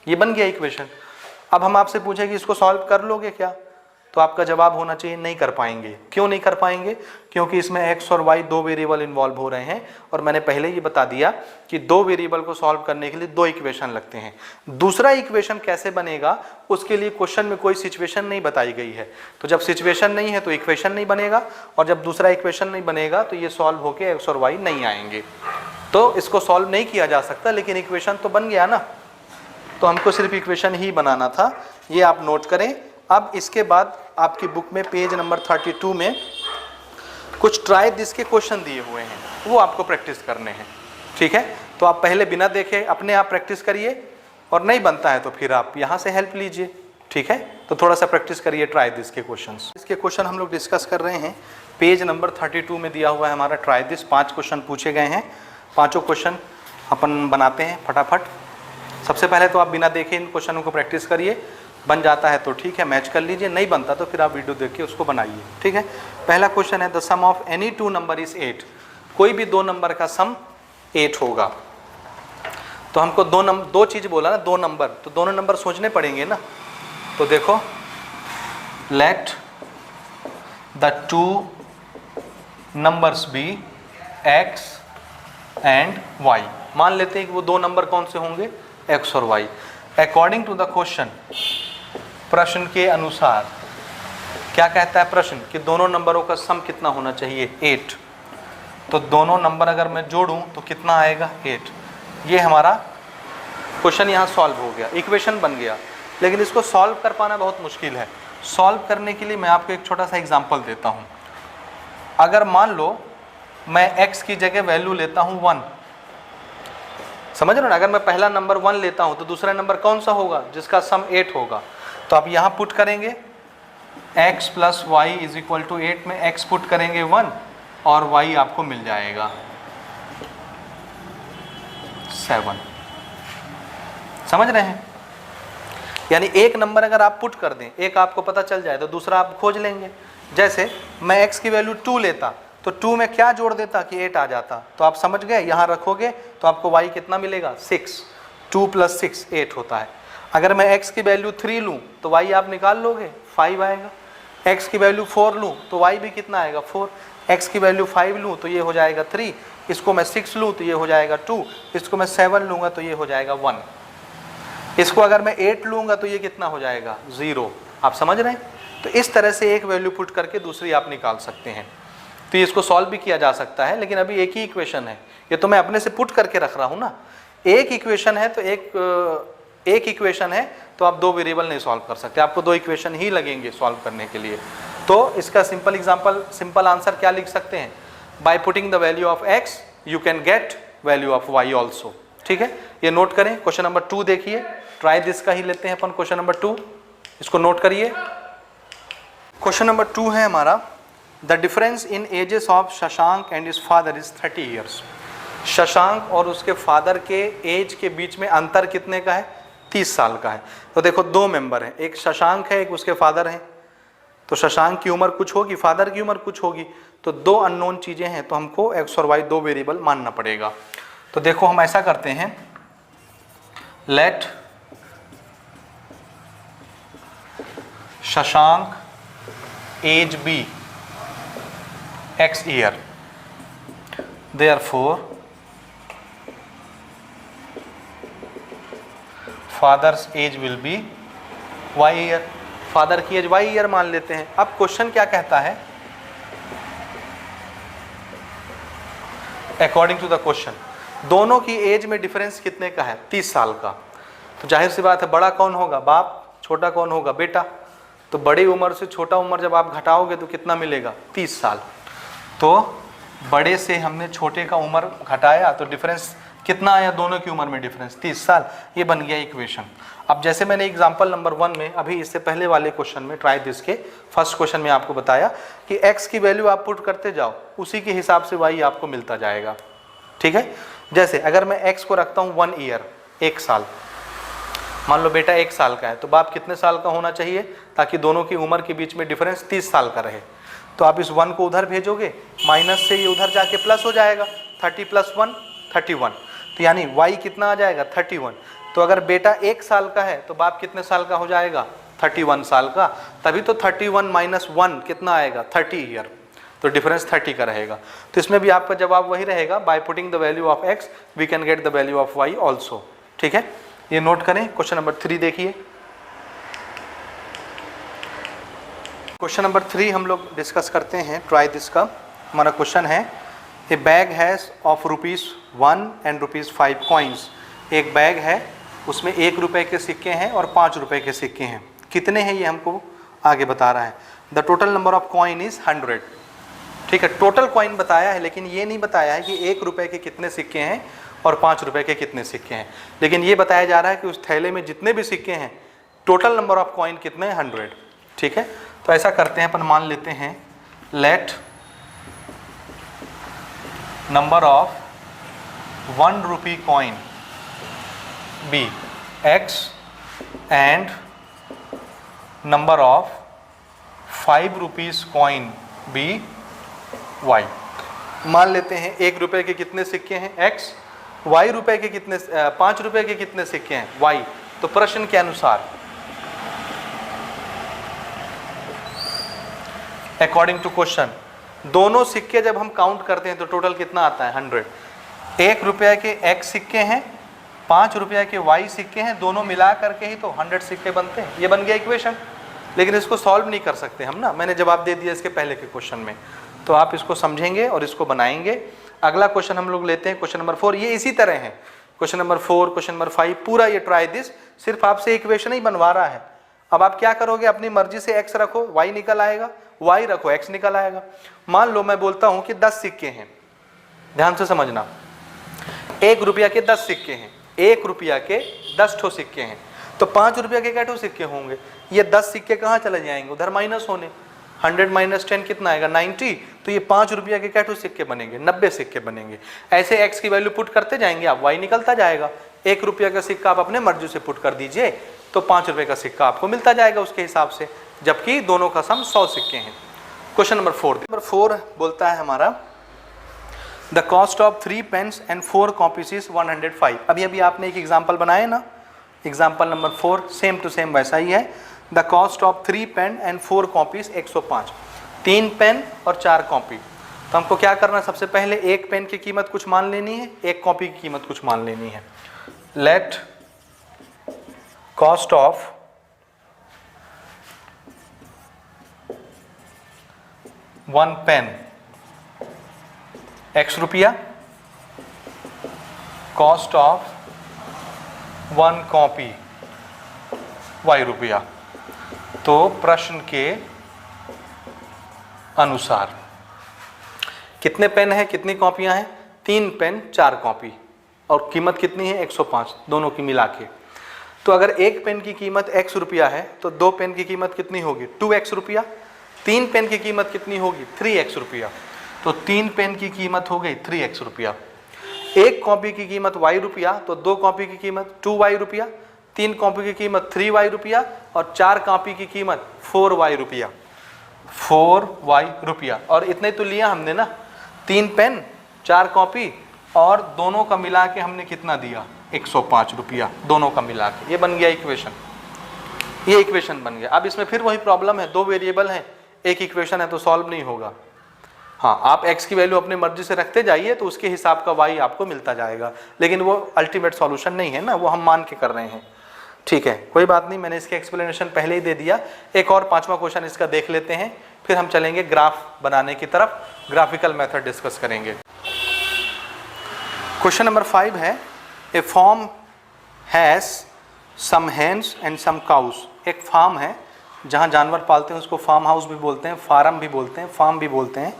ये बन गया इक्वेशन। अब हम आपसे पूछे कि इसको सॉल्व कर लोगे क्या, तो आपका जवाब होना चाहिए नहीं कर पाएंगे। क्यों नहीं कर पाएंगे? क्योंकि इसमें x और y दो वेरिएबल इन्वॉल्व हो रहे हैं, और मैंने पहले ही बता दिया कि दो वेरिएबल को सॉल्व करने के लिए दो इक्वेशन लगते हैं। दूसरा इक्वेशन कैसे बनेगा उसके लिए क्वेश्चन में कोई सिचुएशन नहीं बताई गई है। तो जब सिचुएशन नहीं है तो इक्वेशन नहीं बनेगा, और जब दूसरा इक्वेशन नहीं बनेगा तो ये सॉल्व होके x और y नहीं आएंगे। तो इसको सॉल्व नहीं किया जा सकता, लेकिन इक्वेशन तो बन गया ना, तो हमको सिर्फ इक्वेशन ही बनाना था, ये आप नोट करें। अब इसके बाद आपकी बुक में पेज नंबर 32 में कुछ ट्राई दिस के क्वेश्चन दिए हुए हैं, वो आपको प्रैक्टिस करने हैं, ठीक है। तो आप पहले बिना देखे अपने आप प्रैक्टिस करिए, और नहीं बनता है तो फिर आप यहाँ से हेल्प लीजिए, ठीक है। तो थोड़ा सा प्रैक्टिस करिए ट्राई दिस के क्वेश्चंस। इसके क्वेश्चन हम लोग डिस्कस कर रहे हैं। पेज नंबर 32 में दिया हुआ है हमारा ट्राई दिस। 5 क्वेश्चन पूछे गए हैं, पाँचों क्वेश्चन अपन बनाते हैं फटाफट। सबसे पहले तो आप बिना देखे इन क्वेश्चनों को प्रैक्टिस करिए, बन जाता है तो ठीक है मैच कर लीजिए, नहीं बनता तो फिर आप वीडियो देख के उसको बनाइए, ठीक है। पहला क्वेश्चन है the sum of any two number is 8। कोई भी दो नंबर का सम 8 होगा। तो हमको दो चीज बोला ना, दो नंबर, तो दोनों नंबर सोचने पड़ेंगे ना। तो देखो, let the two numbers be x and y। मान लेते हैं कि वो दो नंबर कौन से होंगे, x और y। According to the question, प्रश्न के अनुसार क्या कहता है प्रश्न, कि दोनों नंबरों का सम कितना होना चाहिए, 8। तो दोनों नंबर अगर मैं जोड़ूं तो कितना आएगा, 8। ये हमारा क्वेश्चन यहाँ सॉल्व हो गया, इक्वेशन बन गया। लेकिन इसको सॉल्व कर पाना बहुत मुश्किल है। सॉल्व करने के लिए मैं आपको एक छोटा सा एग्जांपल देता हूँ। अगर मान लो मैं x की जगह वैल्यू लेता हूँ 1, समझ रहे हो ना। अगर मैं पहला नंबर 1 लेता हूँ तो दूसरा नंबर कौन सा होगा, जिसका सम 8 होगा। तो आप यहाँ पुट करेंगे x plus y is equal to 8 में x पुट करेंगे 1 और y आपको मिल जाएगा 7। समझ रहे हैं? यानी एक नंबर अगर आप पुट कर दें, एक आपको पता चल जाए तो दूसरा आप खोज लेंगे। जैसे मैं x की वैल्यू 2 लेता तो 2 में क्या जोड़ देता कि 8 आ जाता। तो आप समझ गए, यहाँ रखोगे तो आपको y कितना मिलेगा, 6। 2 प्लस 6 8 होता है। अगर मैं x की वैल्यू 3 लूँ तो y आप निकाल लोगे, 5 आएगा। x की वैल्यू 4 लूँ तो y भी कितना आएगा, 4। x की वैल्यू 5 लूँ तो ये हो जाएगा 3। इसको मैं 6 लूँ तो ये हो जाएगा 2। इसको मैं 7 लूँगा तो ये हो जाएगा 1। इसको अगर मैं 8 लूँगा तो ये कितना हो जाएगा, 0। आप समझ रहे हैं? तो इस तरह से एक वैल्यू पुट करके दूसरी आप निकाल सकते हैं। तो इसको सॉल्व भी किया जा सकता है, लेकिन अभी एक ही इक्वेशन है, ये तो मैं अपने से पुट करके रख रहा हूँ ना। एक इक्वेशन है तो एक इक्वेशन है तो आप दो वेरिएबल नहीं सॉल्व कर सकते, आपको दो इक्वेशन ही लगेंगे सॉल्व करने के लिए। तो इसका सिंपल आंसर क्या लिख सकते हैं, bye putting the value of x you can get value of y also. ठीक है, ये नोट करें। क्वेश्चन नंबर 2 देखिए, ट्राई दिस का ही लेते हैं अपन। क्वेश्चन नंबर 2, इसको नोट करिए। क्वेश्चन नंबर 2 है हमारा, the difference in ages of Shashank and his father is 30 years. Shashank और उसके फादर के एज के बीच में अंतर कितने का है, 30 साल का है। तो देखो दो मेंबर हैं, एक शशांक है एक उसके फादर हैं। तो शशांक की उम्र कुछ होगी, फादर की उम्र कुछ होगी। तो दो अननोन चीज़ें हैं, तो हमको x और y दो वेरिएबल मानना पड़ेगा। तो देखो हम ऐसा करते हैं, let Shashank age be x year, therefore father's age will be y year. Father की एज y ईयर मान लेते हैं। अब क्वेश्चन क्या कहता है, अकॉर्डिंग टू द क्वेश्चन दोनों की एज में डिफरेंस कितने का है, 30 साल का। तो जाहिर सी बात है, बड़ा कौन होगा, बाप, छोटा कौन होगा, बेटा। तो बड़ी उम्र से छोटा उम्र जब आप घटाओगे तो कितना मिलेगा, 30 साल। तो बड़े से हमने छोटे का उम्र घटाया तो डिफरेंस कितना आया, दोनों की उम्र में डिफरेंस 30 साल। ये बन गया इक्वेशन। अब जैसे मैंने एग्जांपल नंबर 1 में, अभी इससे पहले वाले क्वेश्चन में, ट्राई दिस के फर्स्ट क्वेश्चन में आपको बताया कि x की वैल्यू आप पुट करते जाओ, उसी के हिसाब से y आपको मिलता जाएगा। ठीक है, जैसे अगर मैं x को रखता हूँ 1 ईयर, 1 साल, मान लो बेटा 1 साल का है, तो बाप कितने साल का होना चाहिए, ताकि दोनों की उम्र के बीच में डिफरेंस 30 साल का रहे। तो आप इस 1 को उधर भेजोगे, माइनस से ये उधर जाके प्लस हो जाएगा, 30 + 1 31। तो यानी y कितना आ जाएगा, 31। तो अगर बेटा 1 साल का है तो बाप कितने साल का हो जाएगा, 31 साल का, तभी तो 31 माइनस 1 कितना आएगा, 30 ईयर, तो डिफरेंस 30 का रहेगा। तो इसमें भी आपका जवाब वही रहेगा, by putting the value of x we can get the value of y also. ठीक है, ये नोट करें। क्वेश्चन नंबर 3 देखिए। क्वेश्चन नंबर 3 हम लोग डिस्कस करते हैं, ट्राई दिस का। हमारा क्वेश्चन है, ए bag has of ₹1 and ₹5 coins. एक बैग है, उसमें 1 रुपये के सिक्के हैं और 5 रुपये के सिक्के हैं। कितने हैं ये हमको आगे बता रहा है। The total number of coin is 100। ठीक है, टोटल कॉइन बताया है, लेकिन ये नहीं बताया है कि 1 रुपये के कितने सिक्के हैं और 5 रुपये के कितने सिक्के हैं। लेकिन ये बताया जा रहा है कि उस थैले में जितने भी सिक्के हैं, टोटल नंबर ऑफ कॉइन कितने हैं, 100। ठीक है, तो ऐसा करते हैं, अपन मान लेते हैं, let number of 1 rupee coin be x and number of 5 rupees coin be y। मान लेते हैं 1 रुपये के कितने सिक्के हैं x, y रुपये के कितने, 5 रुपये के कितने सिक्के हैं y। तो प्रश्न के अनुसार अकॉर्डिंग टू क्वेश्चन, दोनों सिक्के जब हम काउंट करते हैं तो टोटल कितना आता है, 100। 1 रुपये के x सिक्के हैं, 5 रुपये के y सिक्के हैं, दोनों मिला करके ही तो 100 सिक्के बनते हैं। ये बन गया इक्वेशन। लेकिन इसको सॉल्व नहीं कर सकते हम ना, मैंने जवाब दे दिया इसके पहले के क्वेश्चन में। तो आप इसको समझेंगे और इसको बनाएंगे। अगला क्वेश्चन हम लोग लेते हैं, क्वेश्चन नंबर 4। ये इसी तरह है, क्वेश्चन नंबर 4, क्वेश्चन नंबर 5, पूरा ये ट्राई दिस, सिर्फ आपसे इक्वेशन ही बनवा रहा है। अब आप क्या करोगे, अपनी मर्जी से x रखो, y निकल आएगा, y रखो, x निकल आएगा। मान लो मैं बोलता हूं कि 10 सिक्के हैं, ध्यान से समझना, 1 रुपया के 10 सिक्के हैं, 1 रुपया के 10 ठो सिक्के हैं, तो 5 रुपया के क्या ठो सिक्के होंगे। ये 10 सिक्के कहाँ चले जाएंगे, उधर माइनस होने। 100 माइनस 10 कितना आएगा, 90। तो ये 5 रुपया के क्या ठो सिक्के बनेंगे, 90 सिक्के बनेंगे। ऐसे x की वैल्यू पुट करते जाएंगे आप, y निकलता जाएगा। 1 रुपया का सिक्का आप अपने मर्जी से पुट कर दीजिए, तो 5 रुपये का सिक्का आपको मिलता जाएगा उसके हिसाब से, जबकि दोनों का सम 100 सिक्के हैं। Question number 4। नंबर 4 बोलता है हमारा, the cost of 3 pens and 4 copies is 105। अभी अभी आपने एक एग्जाम्पल बनाया ना, example number 4, same to same वैसा ही है। The cost of 3 pen and 4 copies 105। 3 pen और 4 कॉपी। तो हमको क्या करना है, सबसे पहले एक पेन की कीमत कुछ मान लेनी है, एक कॉपी की कीमत कुछ मान लेनी है। Let cost of 1 pen x रुपया, कॉस्ट ऑफ 1 कॉपी y रुपया। तो प्रश्न के अनुसार कितने पेन है, कितनी कॉपियां हैं, 3 पेन 4 कॉपी, और कीमत कितनी है 105, दोनों की मिला के। तो अगर एक पेन की कीमत x रुपया है तो 2 पेन की कीमत कितनी होगी, 2x रुपया। 3 पेन की कीमत कितनी होगी, 3x रुपया। तो 3 पेन की कीमत हो गई 3x रुपया। एक कॉपी की कीमत y रुपया, तो 2 कॉपी की कीमत 2y रुपया, 3 कॉपी की कीमत 3y रुपया, और 4 कॉपी की कीमत 4y रुपया, 4y रुपया। और इतने तो लिया हमने ना, 3 पेन 4 कॉपी, और दोनों का मिला के हमने कितना दिया, 105 रुपया, दोनों का मिला के। ये बन गया इक्वेशन, ये इक्वेशन बन गया। अब इसमें फिर वही प्रॉब्लम है, 2 वेरिएबल हैं, एक इक्वेशन है, तो सॉल्व नहीं होगा। हाँ, आप x की वैल्यू अपनी मर्जी से रखते जाइए तो उसके हिसाब का y आपको मिलता जाएगा, लेकिन वो अल्टीमेट सॉल्यूशन नहीं है ना, वो हम मान के कर रहे हैं। ठीक है, कोई बात नहीं, मैंने इसके एक्सप्लेनेशन पहले ही दे दिया। एक और 5वां क्वेश्चन इसका देख लेते हैं, फिर हम चलेंगे ग्राफ बनाने की तरफ, ग्राफिकल मेथड डिस्कस करेंगे। क्वेश्चन नंबर 5 है, a farm has some hens and some cows. एक फार्म है जहाँ जानवर पालते हैं, उसको फार्म हाउस भी बोलते हैं, फार्म भी बोलते हैं, फार्म भी बोलते हैं।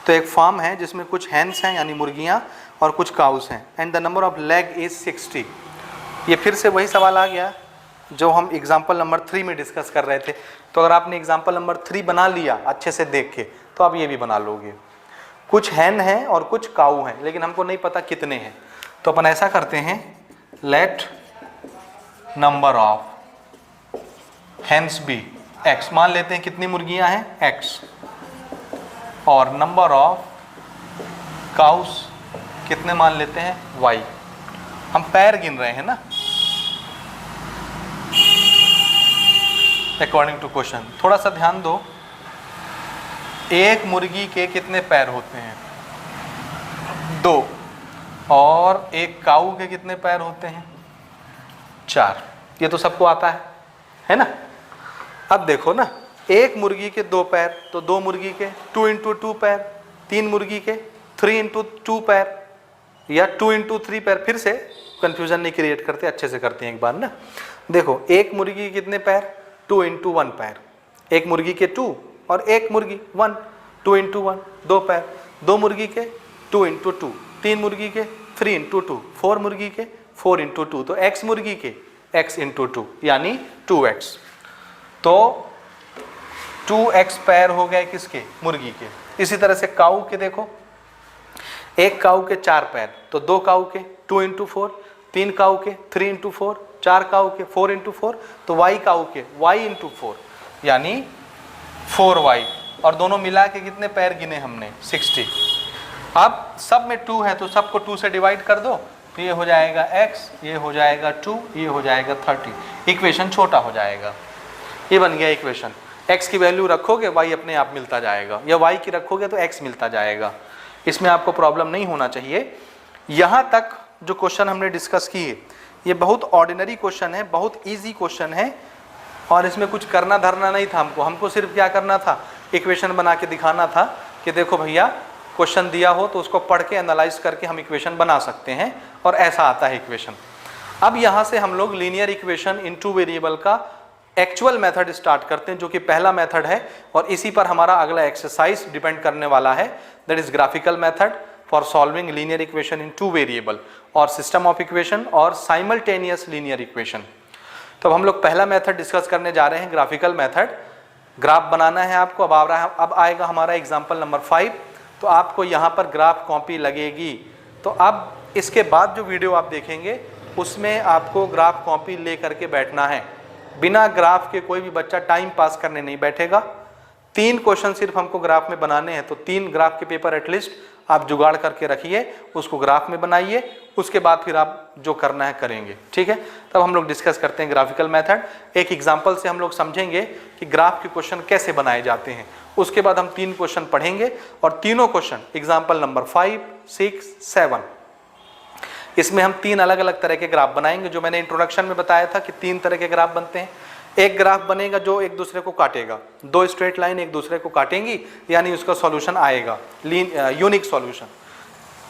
तो एक फार्म है जिसमें कुछ हेन्स हैं यानी मुर्गियाँ और कुछ काउस हैं, and the number of leg is 60। ये फिर से वही सवाल आ गया जो हम एग्जाम्पल नंबर 3 में डिस्कस कर रहे थे। तो अगर आपने एग्जाम्पल नंबर 3 बना लिया अच्छे से देख के, तो आप ये भी बना लोगे। कुछ हैन हैं और कुछ काऊ हैं, लेकिन हमको नहीं पता कितने हैं। तो अपन ऐसा करते हैं, let number of hens be x। मान लेते हैं कितनी मुर्गियां हैं x, और नंबर ऑफ काउस कितने मान लेते हैं y। हम पैर गिन रहे हैं ना, अकॉर्डिंग टू क्वेश्चन। थोड़ा सा ध्यान दो, एक मुर्गी के कितने पैर होते हैं? 2। और एक काऊ के कितने पैर होते हैं? 4। ये तो सबको आता है ना? अब देखो ना, एक मुर्गी के 2 पैर तो 2 मुर्गी के 2 इंटू 2 पैर, 3 मुर्गी के 3 इंटू 2 पैर, या 2 इंटू 3 पैर। फिर से कंफ्यूजन नहीं क्रिएट करते, अच्छे से करते हैं एक बार ना। देखो, एक मुर्गी के कितने पैर? 2 इंटू 1 पैर। एक मुर्गी के 2 और एक मुर्गी 1, 2 इंटू 1 2 पैर। 2 मुर्गी के 2 इंटू 2, 3 मुर्गी के 3 इंटू 2, 4 मुर्गी के 4 इंटू 2, तो x मुर्गी के x इंटू 2 यानी 2x। तो 2x पैर हो गए किसके? मुर्गी के। इसी तरह से काऊ के देखो, एक काऊ के 4 पैर तो 2 काऊ के 2 इंटू 4, 3 काऊ के 3 इंटू 4, 4 काऊ के 4 इंटू 4, तो y काऊ के y इंटू 4 यानी 4y। और दोनों मिला के कितने पैर गिने हमने? 60। अब सब में 2 है तो सबको 2 से डिवाइड कर दो, तो ये हो जाएगा x, ये हो जाएगा 2, ये हो जाएगा 30। इक्वेशन छोटा हो जाएगा। ये बन गया इक्वेशन। x की वैल्यू रखोगे y अपने आप मिलता जाएगा, या y की रखोगे तो x मिलता जाएगा। इसमें आपको प्रॉब्लम नहीं होना चाहिए। यहाँ तक जो क्वेश्चन हमने डिस्कस किए, ये बहुत ऑर्डिनरी क्वेश्चन है, बहुत ईजी क्वेश्चन है, और इसमें कुछ करना धरना नहीं था हमको सिर्फ क्या करना था? इक्वेशन बना के दिखाना था कि देखो भैया, क्वेश्चन दिया हो तो उसको पढ़ के एनालाइज करके हम इक्वेशन बना सकते हैं, और ऐसा आता है इक्वेशन। अब यहाँ से हम लोग लीनियर इक्वेशन इन 2 वेरिएबल का एक्चुअल मेथड स्टार्ट करते हैं, जो कि पहला मेथड है, और इसी पर हमारा अगला एक्सरसाइज डिपेंड करने वाला है। That is graphical method for solving linear equation in 2 variable, और सिस्टम ऑफ इक्वेशन, और साइमल्टेनियस लीनियर इक्वेशन। तो हम लोग पहला मेथड डिस्कस करने जा रहे हैं, ग्राफिकल मेथड। ग्राफ बनाना है आपको। अब आएगा हमारा एग्जाम्पल नंबर 5। तो आपको यहाँ पर ग्राफ कॉपी लगेगी। तो अब इसके बाद जो वीडियो आप देखेंगे उसमें आपको ग्राफ कॉपी ले करके बैठना है। बिना ग्राफ के कोई भी बच्चा टाइम पास करने नहीं बैठेगा। 3 क्वेश्चन सिर्फ हमको ग्राफ में बनाने हैं, तो 3 ग्राफ के पेपर एटलीस्ट आप जुगाड़ करके रखिए, उसको ग्राफ में बनाइए, उसके बाद फिर आप जो करना है करेंगे। ठीक है, तब हम लोग डिस्कस करते हैं ग्राफिकल मेथड। एक एग्जांपल से हम लोग समझेंगे कि ग्राफ के क्वेश्चन कैसे बनाए जाते हैं। उसके बाद हम 3 क्वेश्चन पढ़ेंगे, और तीनों क्वेश्चन एग्जाम्पल नंबर 5, 6, 7, इसमें हम 3 अलग अलग तरह के ग्राफ बनाएंगे। जो मैंने इंट्रोडक्शन में बताया था कि 3 तरह के ग्राफ बनते हैं। एक ग्राफ बनेगा जो एक दूसरे को काटेगा, 2 स्ट्रेट लाइन एक दूसरे को काटेंगी, यानी उसका सॉल्यूशन आएगा, यूनिक सॉल्यूशन।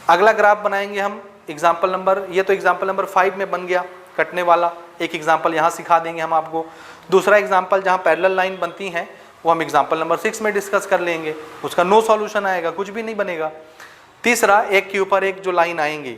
अगला ग्राफ बनाएंगे हम एग्जाम्पल नंबर, ये तो एग्जाम्पल नंबर 5 में बन गया कटने वाला। एक एग्जाम्पल यहाँ सिखा देंगे हम आपको। दूसरा एग्जाम्पल जहाँ पैरेलल लाइन बनती हैं वो हम एग्जाम्पल नंबर 6 में डिस्कस कर लेंगे, उसका नो सॉल्यूशन आएगा, कुछ भी नहीं बनेगा। तीसरा, एक के ऊपर एक जो लाइन आएंगी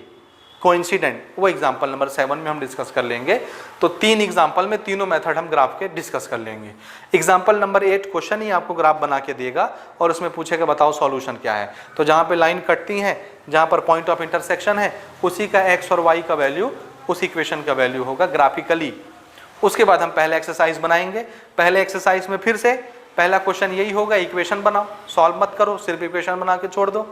कोइंसिडेंट, वो एग्जाम्पल नंबर 7 में हम डिस्कस कर लेंगे। तो 3 एग्जाम्पल में तीनों मेथड हम ग्राफ के डिस्कस कर लेंगे। एग्जाम्पल नंबर 8 क्वेश्चन ही आपको ग्राफ बना के देगा, और उसमें पूछेगा बताओ सॉल्यूशन क्या है। तो जहाँ पे लाइन कटती है, जहाँ पर पॉइंट ऑफ इंटरसेक्शन है, उसी का x और y का वैल्यू उस इक्वेशन का वैल्यू होगा ग्राफिकली। उसके बाद हम पहले एक्सरसाइज बनाएंगे। पहले एक्सरसाइज में फिर से पहला क्वेश्चन यही होगा, इक्वेशन बनाओ, सॉल्व मत करो, सिर्फ इक्वेशन बना के छोड़ दो।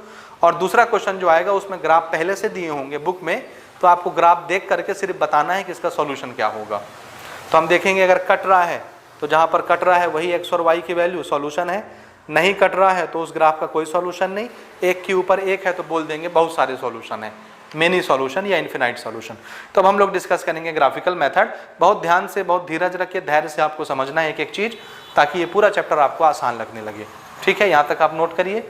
और दूसरा क्वेश्चन जो आएगा उसमें ग्राफ पहले से दिए होंगे बुक में, तो आपको ग्राफ देख करके सिर्फ बताना है कि इसका सॉल्यूशन क्या होगा। तो हम देखेंगे अगर कट रहा है तो जहाँ पर कट रहा है वही x और y की वैल्यू सॉल्यूशन है, नहीं कट रहा है तो उस ग्राफ का कोई सॉल्यूशन नहीं। एक के ऊपर एक है तो बोल देंगे बहुत सारे सॉल्यूशन है, मेनी सॉल्यूशन या इन्फिनाइट सॉल्यूशन। तो अब हम लोग डिस्कस करेंगे ग्राफिकल मेथड। बहुत ध्यान से, बहुत धीरज रखिए, धैर्य से आपको समझना है एक एक चीज़, ताकि ये पूरा चैप्टर आपको आसान लगने लगे। ठीक है, यहाँ तक आप नोट करिए।